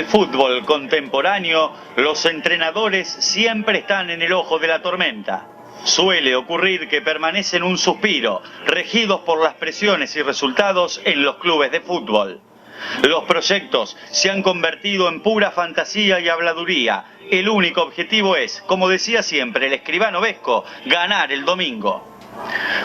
el fútbol contemporáneo, los entrenadores siempre están en el ojo de la tormenta. Suele ocurrir que permanecen un suspiro, regidos por las presiones y resultados en los clubes de fútbol. Los proyectos se han convertido en pura fantasía y habladuría. El único objetivo es, como decía siempre el escribano Vesco, ganar el domingo.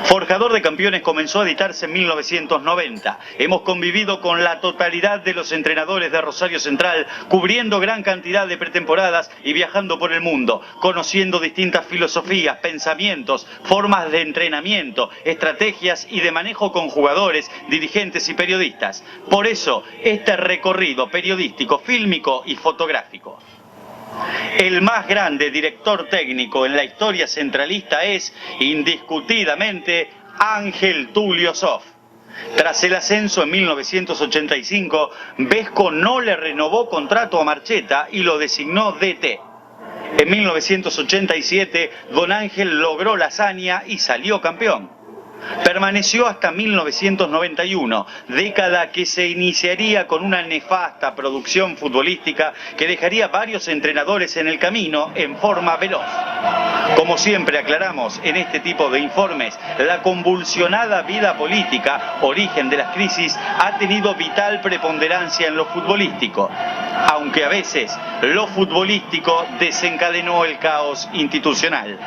Forjador de Campeones comenzó a editarse en 1990. Hemos convivido con la totalidad de los entrenadores de Rosario Central, cubriendo gran cantidad de pretemporadas y viajando por el mundo, conociendo distintas filosofías, pensamientos, formas de entrenamiento, estrategias y de manejo con jugadores, dirigentes y periodistas. Por eso, este recorrido periodístico, fílmico y fotográfico. El más grande director técnico en la historia centralista es, indiscutidamente, Ángel Tulio Zof. Tras el ascenso en 1985, Vesco no le renovó contrato a Marcheta y lo designó DT. En 1987, Don Ángel logró la hazaña y salió campeón. Permaneció hasta 1991, década que se iniciaría con una nefasta producción futbolística que dejaría varios entrenadores en el camino en forma veloz. Como siempre aclaramos en este tipo de informes, la convulsionada vida política, origen de las crisis, ha tenido vital preponderancia en lo futbolístico, aunque a veces lo futbolístico desencadenó el caos institucional.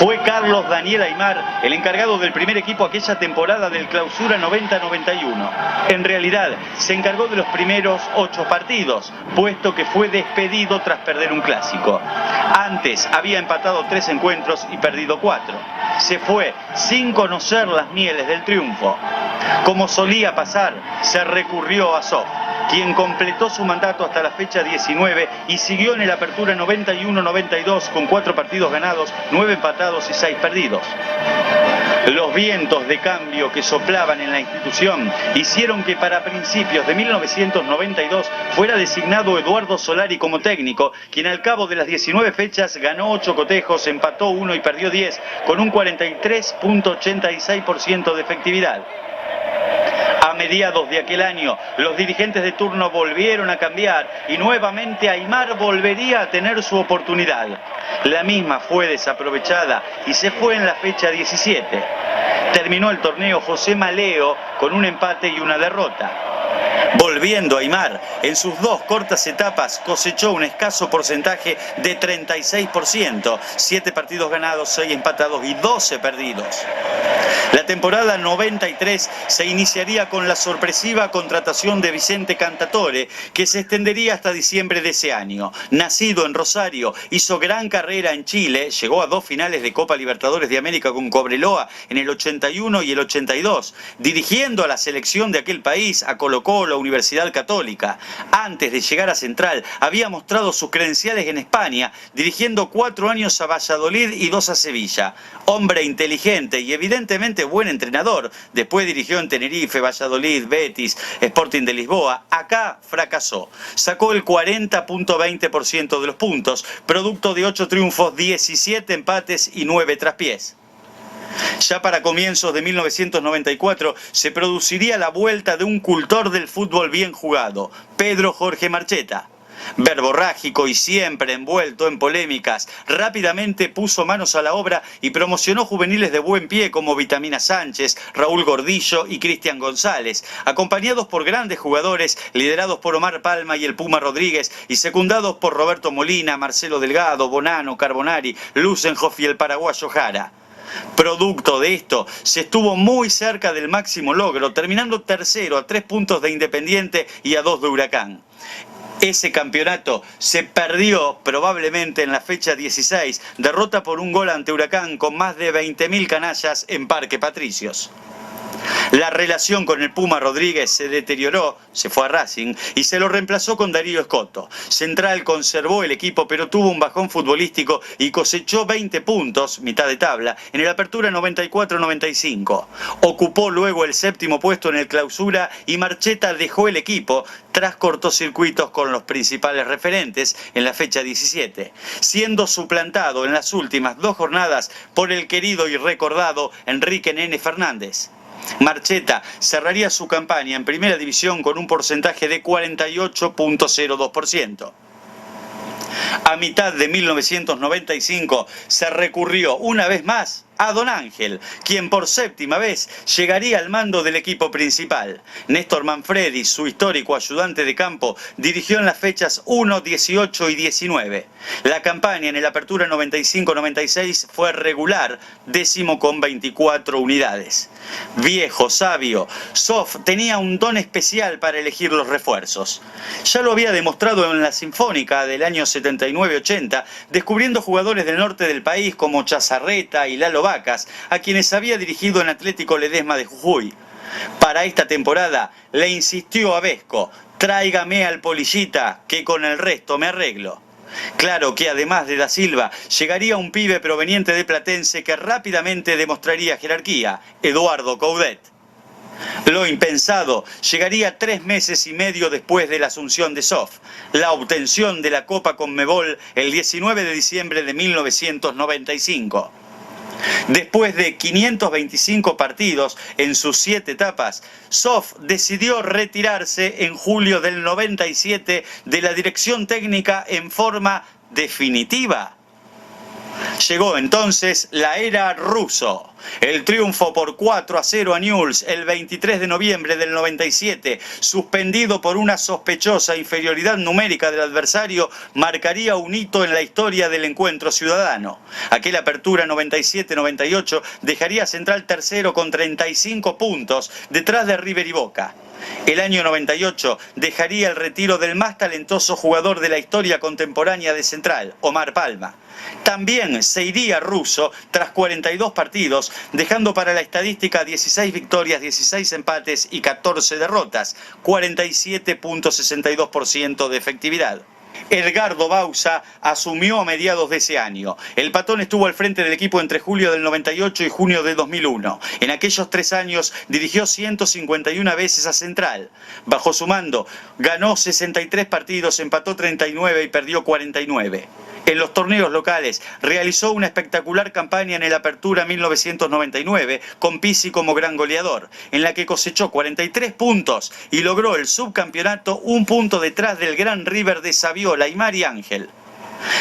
Fue Carlos Daniel Aimar el encargado del primer equipo aquella temporada del Clausura 90-91. En realidad, se encargó de los primeros 8 partidos, puesto que fue despedido tras perder un clásico. Antes había empatado 3 encuentros y perdido 4. Se fue sin conocer las mieles del triunfo. Como solía pasar, se recurrió a Zof, quien completó su mandato hasta la fecha 19 y siguió en el Apertura 91-92 con 4 partidos ganados, 9 empatados y 6 perdidos. Los vientos de cambio que soplaban en la institución hicieron que para principios de 1992 fuera designado Eduardo Solari como técnico, quien al cabo de las 19 fechas ganó 8 cotejos, empató 1 y perdió 10, con un 43.86% de efectividad. A mediados de aquel año, los dirigentes de turno volvieron a cambiar y nuevamente Aimar volvería a tener su oportunidad. La misma fue desaprovechada y se fue en la fecha 17. Terminó el torneo José Maleo con un empate y una derrota. Volviendo Aimar, en sus 2 cortas etapas cosechó un escaso porcentaje de 36%, 7 partidos ganados, 6 empatados y 12 perdidos. La temporada 93 se iniciaría con la sorpresiva contratación de Vicente Cantatore, que se extendería hasta diciembre de ese año. Nacido en Rosario, hizo gran carrera en Chile, llegó a 2 finales de Copa Libertadores de América con Cobreloa en el 81 y el 82, dirigiendo a la selección de aquel país, a Colo-Colo, Universidad Católica. Antes de llegar a Central, había mostrado sus credenciales en España, dirigiendo 4 años a Valladolid y 2 a Sevilla. Hombre inteligente y evidentemente buen entrenador. Después dirigió en Tenerife, Valladolid, Betis, Sporting de Lisboa. Acá fracasó. Sacó el 40.20% de los puntos, producto de 8 triunfos, 17 empates y 9 traspiés. Ya para comienzos de 1994 se produciría la vuelta de un cultor del fútbol bien jugado, Pedro Jorge Marcheta. Verborrágico y siempre envuelto en polémicas, rápidamente puso manos a la obra y promocionó juveniles de buen pie como Vitamina Sánchez, Raúl Gordillo y Cristian González, acompañados por grandes jugadores liderados por Omar Palma y el Puma Rodríguez y secundados por Roberto Molina, Marcelo Delgado, Bonano, Carbonari, Lusenhoff y el paraguayo Jara. Producto de esto, se estuvo muy cerca del máximo logro, terminando tercero a 3 puntos de Independiente y a 2 de Huracán. Ese campeonato se perdió probablemente en la fecha 16, derrota por un gol ante Huracán con más de 20.000 canallas en Parque Patricios. La relación con el Puma Rodríguez se deterioró, se fue a Racing y se lo reemplazó con Darío Escoto. Central conservó el equipo pero tuvo un bajón futbolístico y cosechó 20 puntos, mitad de tabla, en el Apertura 94-95. Ocupó luego el 7º puesto en el Clausura y Marcheta dejó el equipo tras cortocircuitos con los principales referentes en la fecha 17, siendo suplantado en las últimas 2 jornadas por el querido y recordado Enrique Nene Fernández. Marcheta cerraría su campaña en Primera División con un porcentaje de 48.02%. A mitad de 1995 se recurrió una vez más a Don Ángel, quien por séptima vez llegaría al mando del equipo principal. Néstor Manfredi, su histórico ayudante de campo, dirigió en las fechas 1, 18 y 19. La campaña en el Apertura 95-96 fue regular, 10º con 24 unidades. Viejo, sabio, Zoff tenía un don especial para elegir los refuerzos. Ya lo había demostrado en la Sinfónica del año 79-80, descubriendo jugadores del norte del país como Chazarreta y Lalo Vacas, a quienes había dirigido en Atlético Ledesma de Jujuy. Para esta temporada le insistió a Vesco: tráigame al Polillita, que con el resto me arreglo. Claro que además de Da Silva, llegaría un pibe proveniente de Platense que rápidamente demostraría jerarquía: Eduardo Coudet. Lo impensado llegaría 3 meses y medio después de la asunción de Zoff, la obtención de la Copa Conmebol el 19 de diciembre de 1995. Después de 525 partidos en sus 7 etapas, Zoff decidió retirarse en julio del 97 de la dirección técnica en forma definitiva. Llegó entonces la era Russo. El triunfo por 4-0 a Newell's el 23 de noviembre del 97, suspendido por una sospechosa inferioridad numérica del adversario, marcaría un hito en la historia del encuentro ciudadano. Aquella Apertura 97-98 dejaría a Central tercero con 35 puntos, detrás de River y Boca. El año 98 dejaría el retiro del más talentoso jugador de la historia contemporánea de Central, Omar Palma. También se iría Russo tras 42 partidos, dejando para la estadística 16 victorias, 16 empates y 14 derrotas, 47.62% de efectividad. Edgardo Bauza asumió a mediados de ese año. El Patón estuvo al frente del equipo entre julio del 98 y junio de 2001. En aquellos 3 años dirigió 151 veces a Central. Bajo su mando ganó 63 partidos, empató 39 y perdió 49. En los torneos locales realizó una espectacular campaña en el Apertura 1999 con Pizzi como gran goleador, en la que cosechó 43 puntos y logró el subcampeonato, un punto detrás del gran River de Saviola y Mari Ángel.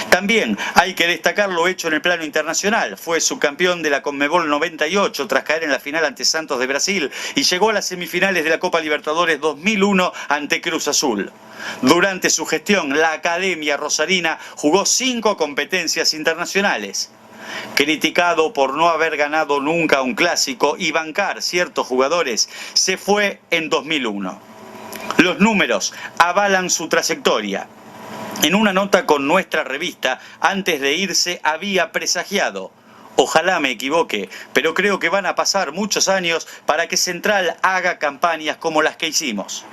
También hay que destacar lo hecho en el plano internacional. Fue subcampeón de la Conmebol 98 tras caer en la final ante Santos de Brasil y llegó a las semifinales de la Copa Libertadores 2001 ante Cruz Azul. Durante su gestión, la Academia Rosarina jugó 5 competencias internacionales. Criticado por no haber ganado nunca un clásico y bancar ciertos jugadores, se fue en 2001. Los números avalan su trayectoria. En una nota con nuestra revista, antes de irse, había presagiado: ojalá me equivoque, pero creo que van a pasar muchos años para que Central haga campañas como las que hicimos.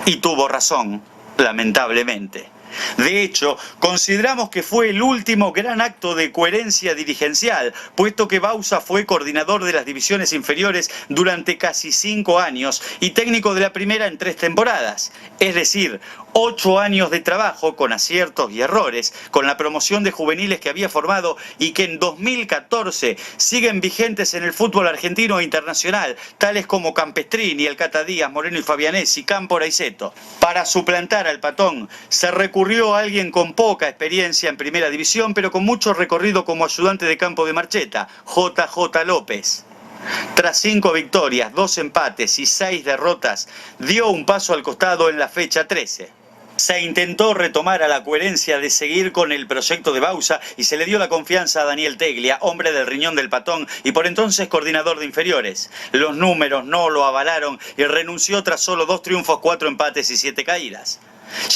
Y tuvo razón, lamentablemente. De hecho, consideramos que fue el último gran acto de coherencia dirigencial, puesto que Bauza fue coordinador de las divisiones inferiores durante casi 5 años y técnico de la primera en 3 temporadas. Es decir, 8 años de trabajo con aciertos y errores, con la promoción de juveniles que había formado y que en 2014 siguen vigentes en el fútbol argentino e internacional, tales como Campestrini, El Cata Díaz, Moreno y Fabianesi, Cámpora y Seto. Para suplantar al Patón se recurrió a alguien con poca experiencia en primera división, pero con mucho recorrido como ayudante de campo de Marcheta, JJ López. Tras 5 victorias, 2 empates y 6 derrotas, dio un paso al costado en la fecha 13. Se intentó retomar a la coherencia de seguir con el proyecto de Bauza y se le dio la confianza a Daniel Teglia, hombre del riñón del Patón y por entonces coordinador de inferiores. Los números no lo avalaron y renunció tras solo 2 triunfos, 4 empates y 7 caídas.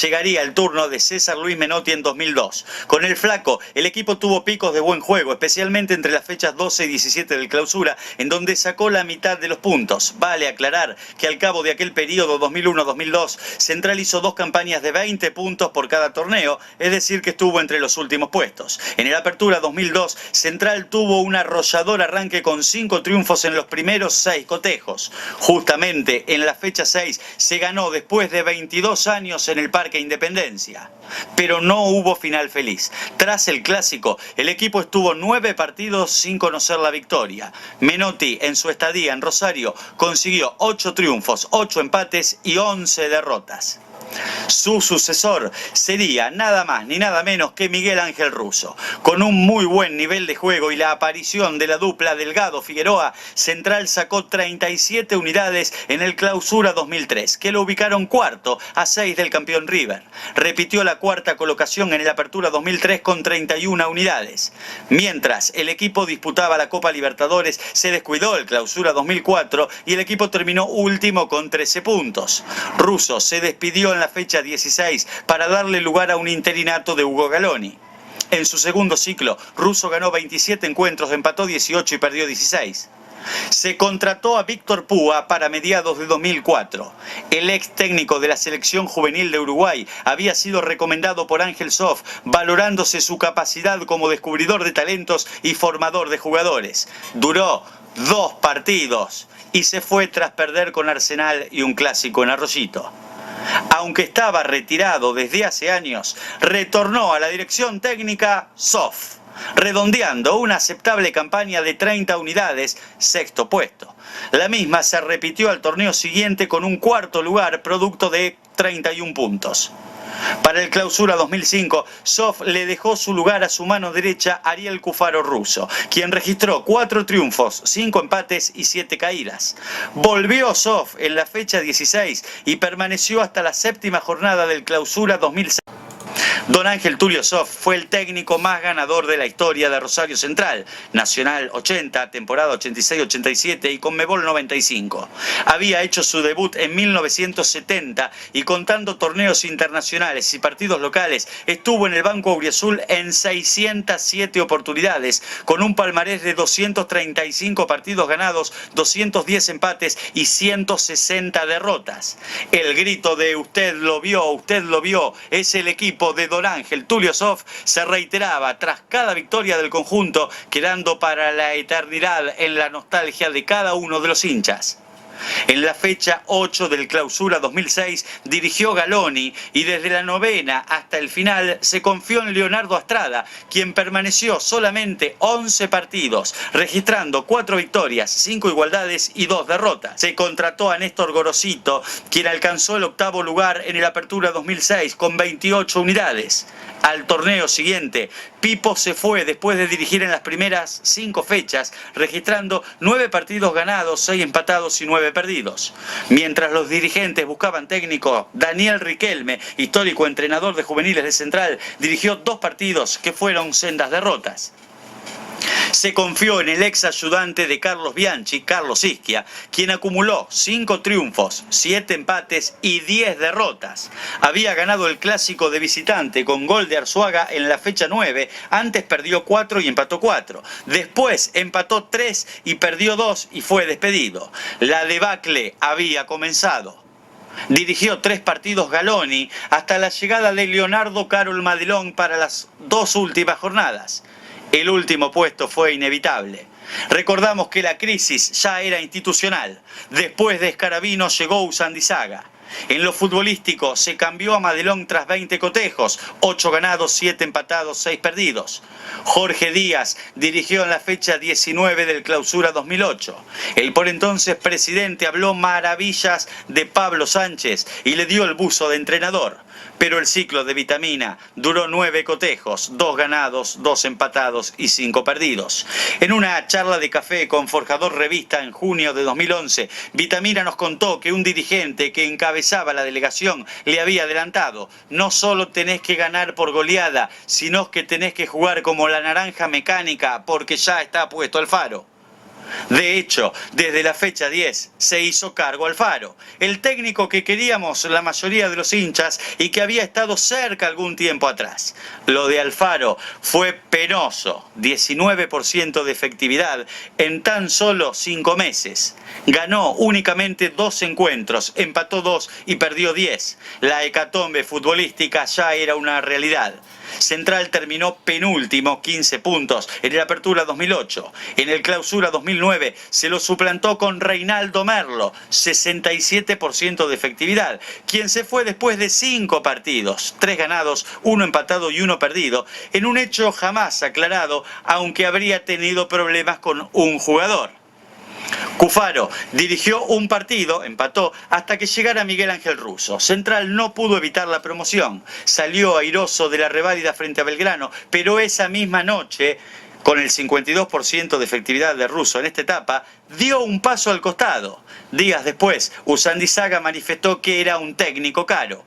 Llegaría el turno de César Luis Menotti en 2002. Con el Flaco, el equipo tuvo picos de buen juego, especialmente entre las fechas 12 y 17 del Clausura, en donde sacó la mitad de los puntos. Vale aclarar que al cabo de aquel periodo 2001-2002, Central hizo 2 campañas de 20 puntos por cada torneo, es decir que estuvo entre los últimos puestos. En el Apertura 2002, Central tuvo un arrollador arranque con 5 triunfos en los primeros 6 cotejos. Justamente en la fecha 6 se ganó, después de 22 años en el el Parque Independencia. Pero no hubo final feliz. Tras el clásico, el equipo estuvo 9 partidos sin conocer la victoria. Menotti, en su estadía en Rosario, consiguió 8 triunfos, 8 empates y 11 derrotas. Su sucesor sería nada más ni nada menos que Miguel Ángel Russo. Con un muy buen nivel de juego y la aparición de la dupla Delgado-Figueroa, Central sacó 37 unidades en el Clausura 2003, que lo ubicaron cuarto a 6 del campeón River. Repitió la cuarta colocación en el Apertura 2003 con 31 unidades. Mientras el equipo disputaba la Copa Libertadores, se descuidó el Clausura 2004 y el equipo terminó último con 13 puntos. Russo se despidió en la fecha 16 para darle lugar a un interinato de Hugo Galoni. En su segundo ciclo, Russo ganó 27 encuentros, empató 18 y perdió 16. Se contrató a Víctor Púa para mediados de 2004. El ex técnico de la selección juvenil de Uruguay había sido recomendado por Ángel Sof, valorándose su capacidad como descubridor de talentos y formador de jugadores. Duró 2 partidos y se fue tras perder con Arsenal y un clásico en Arroyito. Aunque estaba retirado desde hace años, retornó a la dirección técnica Sof, redondeando una aceptable campaña de 30 unidades, sexto puesto. La misma se repitió al torneo siguiente con un cuarto lugar, producto de 31 puntos. Para el Clausura 2005, Sof le dejó su lugar a su mano derecha Ariel Cufaro Russo, quien registró 4 triunfos, 5 empates y 7 caídas. Volvió Sof en la fecha 16 y permaneció hasta la 7ª jornada del Clausura 2006. Don Ángel Tulio Sof fue el técnico más ganador de la historia de Rosario Central, Nacional 80, temporada 86-87 y Conmebol 95. Había hecho su debut en 1970 y, contando torneos internacionales y partidos locales, estuvo en el banco auriazul en 607 oportunidades, con un palmarés de 235 partidos ganados, 210 empates y 160 derrotas. El grito de usted lo vio, es el equipo de Don Ángel Tulio Sof se reiteraba tras cada victoria del conjunto, quedando para la eternidad en la nostalgia de cada uno de los hinchas. En la fecha 8 del Clausura 2006 dirigió Galoni y desde la 9ª hasta el final se confió en Leonardo Astrada, quien permaneció solamente 11 partidos, registrando 4 victorias, 5 igualdades y 2 derrotas. Se contrató a Néstor Gorosito, quien alcanzó el 8º lugar en el Apertura 2006 con 28 unidades. Al torneo siguiente, Pipo se fue después de dirigir en las primeras 5 fechas, registrando 9 partidos ganados, 6 empatados y 9 perdidos. Mientras los dirigentes buscaban técnico, Daniel Riquelme, histórico entrenador de juveniles de Central, dirigió 2 partidos que fueron sendas derrotas. Se confió en el ex ayudante de Carlos Bianchi, Carlos Isquia, quien acumuló 5 triunfos, 7 empates y 10 derrotas. Había ganado el clásico de visitante con gol de Arzuaga en la fecha 9, antes perdió 4 y empató 4. Después empató 3 y perdió 2 y fue despedido. La debacle había comenzado. Dirigió 3 partidos Galoni hasta la llegada de Leonardo Carol Madelón para las 2 últimas jornadas. El último puesto fue inevitable. Recordamos que la crisis ya era institucional. Después de Escarabino llegó Usandizaga. En lo futbolístico se cambió a Madelón tras 20 cotejos, 8 ganados, 7 empatados, 6 perdidos. Jorge Díaz dirigió en la fecha 19 del Clausura 2008. El por entonces presidente habló maravillas de Pablo Sánchez y le dio el buzo de entrenador. Pero el ciclo de Vitamina duró 9 cotejos, 2 ganados, 2 empatados y 5 perdidos. En una charla de café con Forjador Revista en junio de 2011, Vitamina nos contó que un dirigente que encabezaba la delegación le había adelantado: no solo tenés que ganar por goleada, sino que tenés que jugar como la naranja mecánica, porque ya está puesto Alfaro. De hecho, desde la fecha 10 se hizo cargo Alfaro, el técnico que queríamos la mayoría de los hinchas y que había estado cerca algún tiempo atrás. Lo de Alfaro fue penoso, 19% de efectividad en tan solo 5 meses. Ganó únicamente 2 encuentros, empató 2 y perdió 10. La hecatombe futbolística ya era una realidad. Central terminó penúltimo, 15 puntos, en el Apertura 2008. En el Clausura 2009 2009 se lo suplantó con Reinaldo Merlo, 67% de efectividad, quien se fue después de 5 partidos, 3 ganados, 1 empatado y 1 perdido, en un hecho jamás aclarado, aunque habría tenido problemas con un jugador. Cufaro dirigió un partido, empató, hasta que llegara Miguel Ángel Russo. Central no pudo evitar la promoción, salió airoso de la reválida frente a Belgrano, pero esa misma noche, con el 52% de efectividad de Russo en esta etapa, dio un paso al costado. Días después, Usandizaga manifestó que era un técnico caro.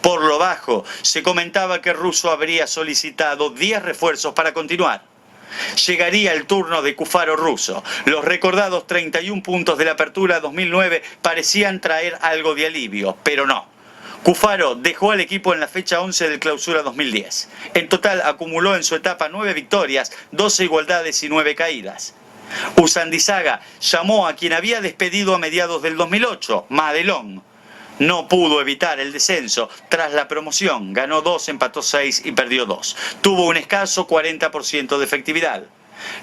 Por lo bajo, se comentaba que Russo habría solicitado 10 refuerzos para continuar. Llegaría el turno de Cufaro Russo. Los recordados 31 puntos de la apertura 2009 parecían traer algo de alivio, pero no. Cufaro dejó al equipo en la fecha 11 del Clausura 2010. En total acumuló en su etapa 9 victorias, 12 igualdades y 9 caídas. Usandizaga llamó a quien había despedido a mediados del 2008, Madelón. No pudo evitar el descenso tras la promoción, ganó 2, empató 6 y perdió 2. Tuvo un escaso 40% de efectividad.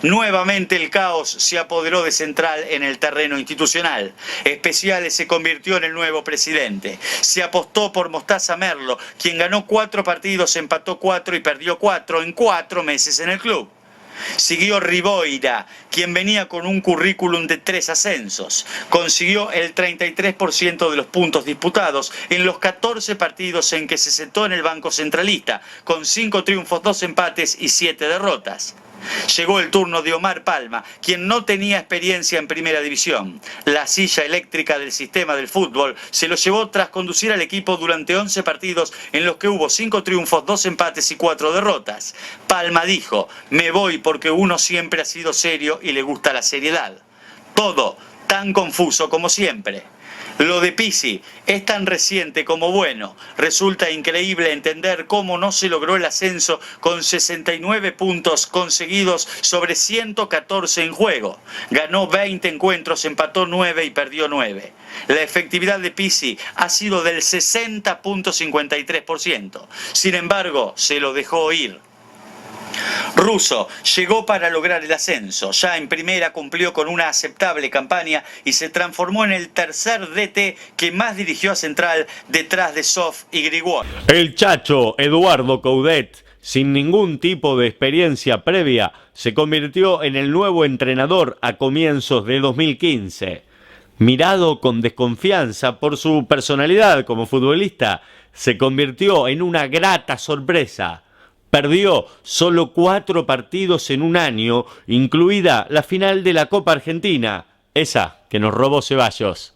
Nuevamente el caos se apoderó de Central en el terreno institucional. Especiales se convirtió en el nuevo presidente. Se apostó por Mostaza Merlo, quien ganó 4 partidos, empató 4 y perdió 4 en 4 meses en el club. Siguió Riboira, quien venía con un currículum de 3 ascensos. Consiguió el 33% de los puntos disputados en los 14 partidos en que se sentó en el banco centralista, con 5 triunfos, 2 empates y 7 derrotas. Llegó el turno de Omar Palma, quien no tenía experiencia en primera división. La silla eléctrica del sistema del fútbol se lo llevó tras conducir al equipo durante 11 partidos en los que hubo 5 triunfos, 2 empates y 4 derrotas. Palma dijo: me voy porque uno siempre ha sido serio y le gusta la seriedad. Todo tan confuso como siempre. Lo de Pizzi es tan reciente como bueno. Resulta increíble entender cómo no se logró el ascenso con 69 puntos conseguidos sobre 114 en juego. Ganó 20 encuentros, empató 9 y perdió 9. La efectividad de Pizzi ha sido del 60.53%. Sin embargo, se lo dejó ir. Russo llegó para lograr el ascenso. Ya en primera cumplió con una aceptable campaña y se transformó en el tercer DT que más dirigió a Central detrás de Sof y Grigori. El Chacho Eduardo Coudet, sin ningún tipo de experiencia previa, se convirtió en el nuevo entrenador a comienzos de 2015. Mirado con desconfianza por su personalidad como futbolista, se convirtió en una grata sorpresa. Perdió solo 4 partidos en un año, incluida la final de la Copa Argentina, esa que nos robó Ceballos.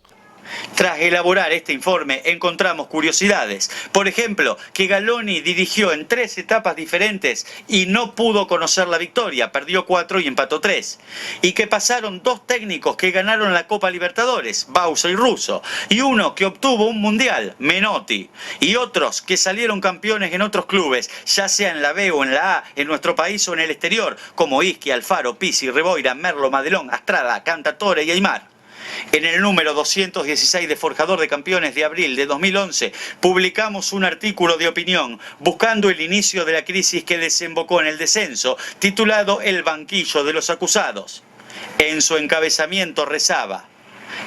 Tras elaborar este informe encontramos curiosidades. Por ejemplo, que Galoni dirigió en 3 etapas diferentes y no pudo conocer la victoria, perdió 4 y empató 3. Y que pasaron 2 técnicos que ganaron la Copa Libertadores, Bausa y Russo, y uno que obtuvo un mundial, Menotti, y otros que salieron campeones en otros clubes, ya sea en la B o en la A, en nuestro país o en el exterior, como Isqui, Alfaro, Pizzi, Riboira, Merlo, Madelón, Astrada, Cantatore y Aymar. En el número 216 de Forjador de Campeones de abril de 2011 publicamos un artículo de opinión buscando el inicio de la crisis que desembocó en el descenso, titulado El banquillo de los acusados. En su encabezamiento rezaba: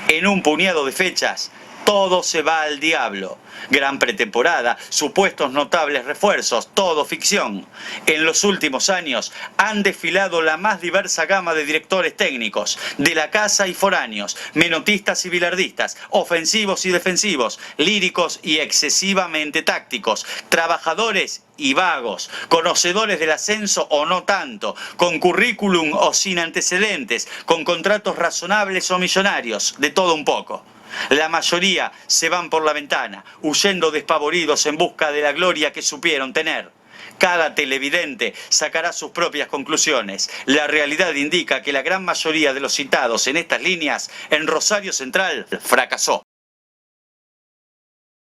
en un puñado de fechas, todo se va al diablo. Gran pretemporada, supuestos notables refuerzos, todo ficción. En los últimos años han desfilado la más diversa gama de directores técnicos, de la casa y foráneos, menotistas y bilardistas, ofensivos y defensivos, líricos y excesivamente tácticos, trabajadores y vagos, conocedores del ascenso o no tanto, con currículum o sin antecedentes, con contratos razonables o millonarios, de todo un poco. La mayoría se van por la ventana, huyendo despavoridos en busca de la gloria que supieron tener. Cada televidente sacará sus propias conclusiones. La realidad indica que la gran mayoría de los citados en estas líneas en Rosario Central fracasó.